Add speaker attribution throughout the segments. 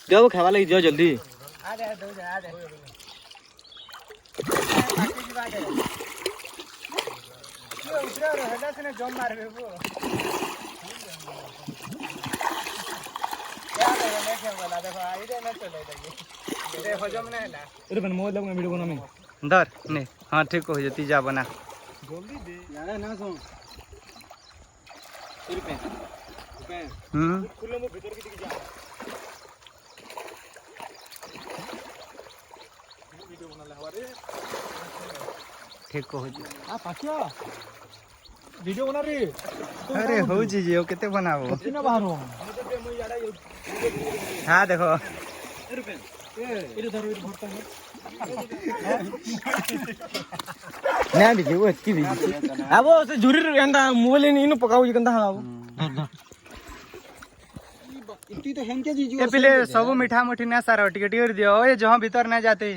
Speaker 1: देव खावा लगी जाओ जल्दी
Speaker 2: आ दे दो जा आ दे ये उतरा रहला से जम मारबे वो क्या ले के वाला देखो आईडिया न चले ये हजम नहीं होला
Speaker 1: अरे बन मोबाइल में वीडियो बना में दर नहीं हां ठीक हो जती जा बना
Speaker 2: जल्दी दे यार ना सुन रुपए खुले में भीतर की दिख जा वीडियो बना ले हमारे
Speaker 1: ठीक हो जी
Speaker 2: आ पाछिया वीडियो बना रे
Speaker 1: अरे हो जी जी केते बनाबो
Speaker 2: किना बाहरो
Speaker 1: हां देखो
Speaker 2: रुपए इधर धरो इधर भरता है
Speaker 1: ना भी वो की भी अब वो से झुरी एंदा मोबाइल इन पकाऊ जी कंदा हां
Speaker 2: इतनी तो हेंके जीजू
Speaker 1: ए पिले सब मीठा मुठी ना सारा टिकट कर दियो ए जहां भीतर ना जाते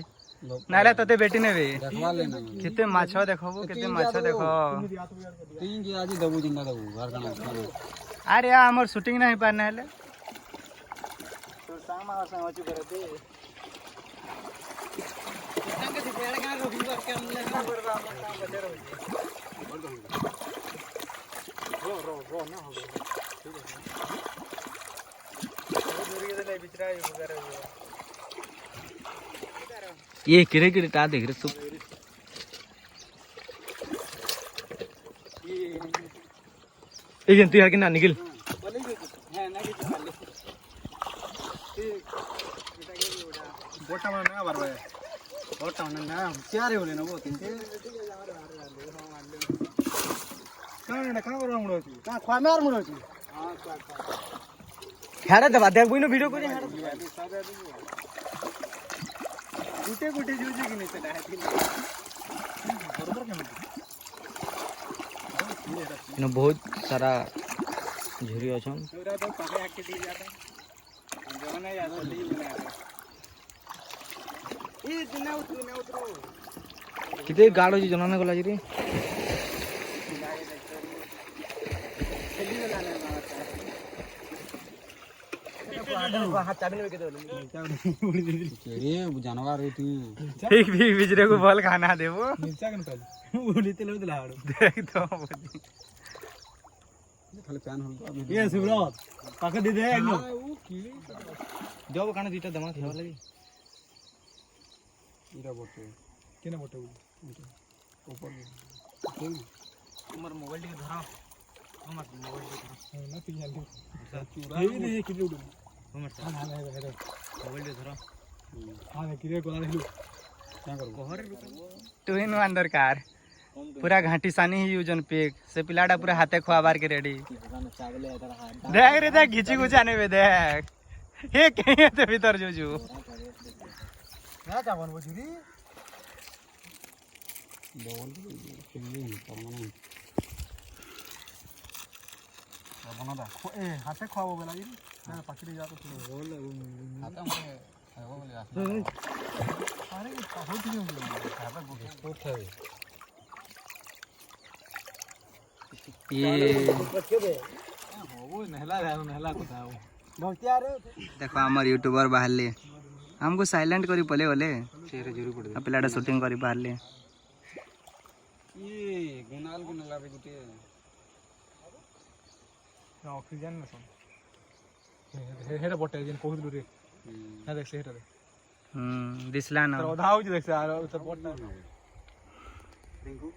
Speaker 1: नाले तते बेटी ने बे
Speaker 2: देखवा लेना
Speaker 1: केते माछो देखबो केते माछो देखो
Speaker 2: तीन के आज दबू जिंदा दबू घर का
Speaker 1: अरे यार हमर शूटिंग नहीं पाने हले
Speaker 2: तो सामा सामाची करते संग से पेड़ का रविवार के हमने ना बरबा काम बदे रो ना हो ठीक है दूरी के ले बिचरा वगैरह
Speaker 1: ये किरे किरे ता देख रे सब ये जंतु यार के ना निकल
Speaker 2: है ना कि चले ठीक बेटा के बड़ा बोटा में ना बरबा बोटा में ना चारे बोले ना वो तीन के कहां करो मुड़ो छी का खवा मार मुड़ो छी हां खवा
Speaker 1: हेड़ा दबा देख बुइनो वीडियो को हेड़ा
Speaker 2: गुटे गुटे जूजी कि नहीं चला है बरोबर के
Speaker 1: इनो बहुत सारा झुरी अछन
Speaker 2: पूरा तो पकड़ के दी जाता जो ना याद जल्दी बना ए ना उतरो
Speaker 1: किते गाड़ो जी जनाने गला जी रे
Speaker 2: जानवर
Speaker 1: ठीक भी बिजरे को बल खाना देबो
Speaker 2: उड़ी तेल दिलाड़ो
Speaker 1: देख तो
Speaker 2: खाली पैन होल ये शिवराज पाके दे दे एकदम
Speaker 1: वो की जब काना दीटा दमा खेवा लगी
Speaker 2: इरा बोटे केना बोटे ऊपर
Speaker 1: तुम्हार मोबाइल के धरा हमर मोबाइल के धरा
Speaker 2: ना पिन जल्दी
Speaker 1: चूरा
Speaker 2: ये नहीं किलो
Speaker 1: हमर
Speaker 2: हां हां है
Speaker 1: मोबाइल के धरा
Speaker 2: हां किरे कोला देखलू क्या करू
Speaker 1: कोहर तू इन अंदर कार पूरा घाटी सानी ही यूजन पेक से पिलाड़ा पूरा हाथे खुआबार के रेडी देख रे देख घिची गुचाने में देख हे कहीं तो भीतर जोजू
Speaker 2: ना चावन वो जुरी डबल किलो परमानेंट बना दा ए हाथे खुआबो बेला जी ना पकड़ी जा तो बोल हाथे में वो बोले अरे बहुत ही हाथे बहुत है
Speaker 1: ये
Speaker 2: वो नहला को था बहुत यार
Speaker 1: देखो हमार यूट्यूबर बाहर ले हमको साइलेंट करी पले बोले
Speaker 2: चेहरे जरूर पड़
Speaker 1: अब पिलाड़ा शूटिंग करी बाहर ले
Speaker 2: ये गुनाल को नला गुटे ना ऑक्सीजन ना सुन हेडा बोटे जिन बहुत दूर रे ना देख से हेडा
Speaker 1: दिसला ना
Speaker 2: तो उधाव जी देख से आ तो बोट ना रिंकू